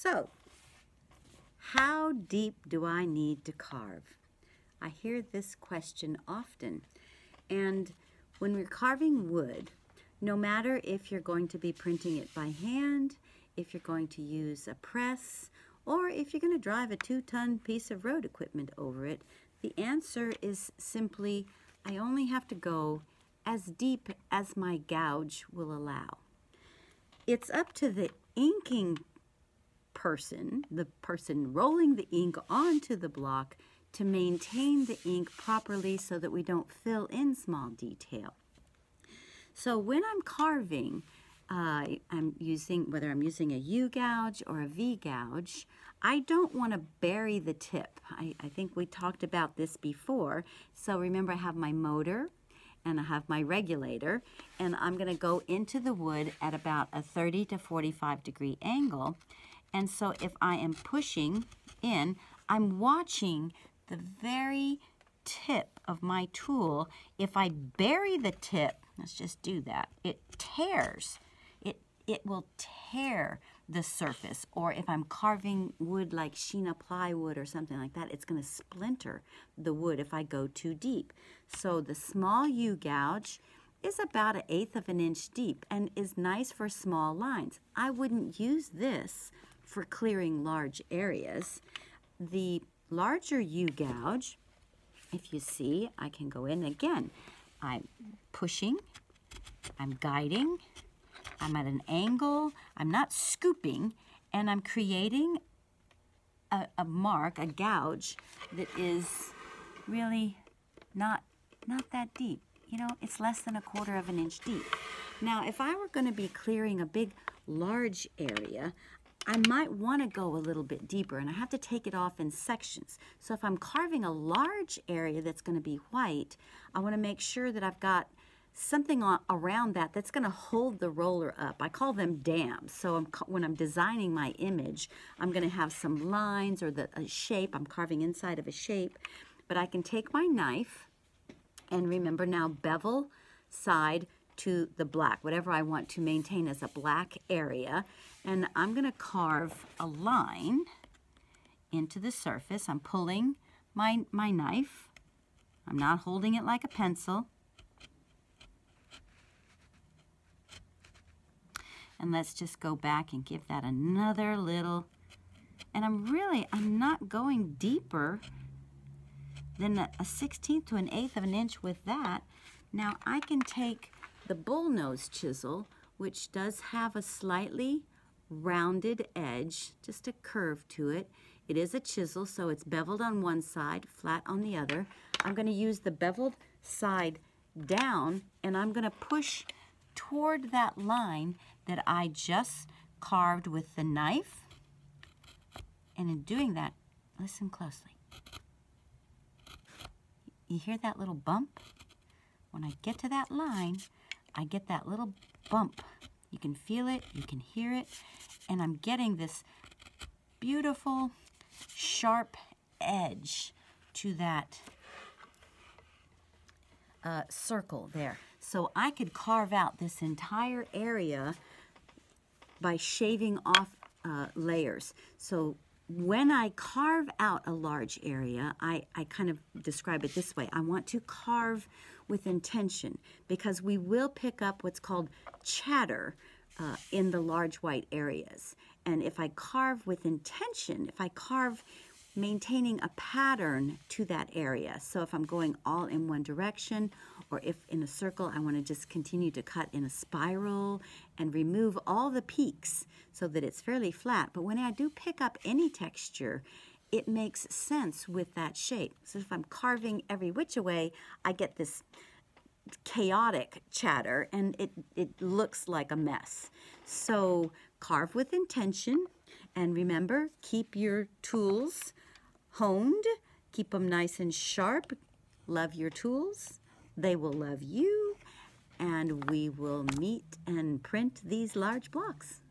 So, how deep do I need to carve? I hear this question often. And when we're carving wood, no matter if you're going to be printing it by hand, if you're going to use a press, or if you're going to drive a 2-ton piece of road equipment over it, the answer is simply, I only have to go as deep as my gouge will allow. It's up to the inking person, the person rolling the ink onto the block, to maintain the ink properly so that we don't fill in small detail. So when I'm carving, whether I'm using a U gouge or a V gouge, I don't want to bury the tip. I think we talked about this before. So remember, I have my motor and I have my regulator, and I'm going to go into the wood at about a 30 to 45 degree angle. And so if I am pushing in, I'm watching the very tip of my tool. If I bury the tip, let's just do that, it tears. It will tear the surface. Or if I'm carving wood like Sheena plywood or something like that, it's going to splinter the wood if I go too deep. So the small U gouge is about 1/8 of an inch deep and is nice for small lines. I wouldn't use this for clearing large areas. The larger U gouge, if you see, I can go in again. I'm pushing, I'm guiding, I'm at an angle, I'm not scooping, and I'm creating a mark, a gouge, that is really not that deep. You know, it's less than 1/4 of an inch deep. Now, if I were going to be clearing a big, large area, I might want to go a little bit deeper, and I have to take it off in sections. So if I'm carving a large area that's going to be white, I want to make sure that I've got something around that that's going to hold the roller up. I call them dams. So when I'm designing my image, I'm going to have some lines or a shape. I'm carving inside of a shape. But I can take my knife, and remember now, bevel side to the black, whatever I want to maintain as a black area. And I'm going to carve a line into the surface. I'm pulling my knife. I'm not holding it like a pencil. And let's just go back and give that another little, and I'm not going deeper than a 1/16 to an 1/8 of an inch with that. Now I can take the bullnose chisel, which does have a slightly rounded edge, just a curve to it. It is a chisel, so it's beveled on one side, flat on the other. I'm going to use the beveled side down, and I'm going to push toward that line that I just carved with the knife. And in doing that, listen closely. You hear that little bump? When I get to that line, I get that little bump. You can feel it, you can hear it, and I'm getting this beautiful, sharp edge to that circle there. So I could carve out this entire area by shaving off layers. So when I carve out a large area, I kind of describe it this way. I want to carve with intention, because we will pick up what's called chatter in the large white areas. And if I carve with intention, if I carve maintaining a pattern to that area, so if I'm going all in one direction, or if in a circle I want to just continue to cut in a spiral and remove all the peaks so that it's fairly flat. But when I do pick up any texture, it makes sense with that shape. So if I'm carving every which way, I get this chaotic chatter, and it looks like a mess. So carve with intention, and remember, keep your tools honed, keep them nice and sharp. Love your tools, they will love you, and we will meet and print these large blocks.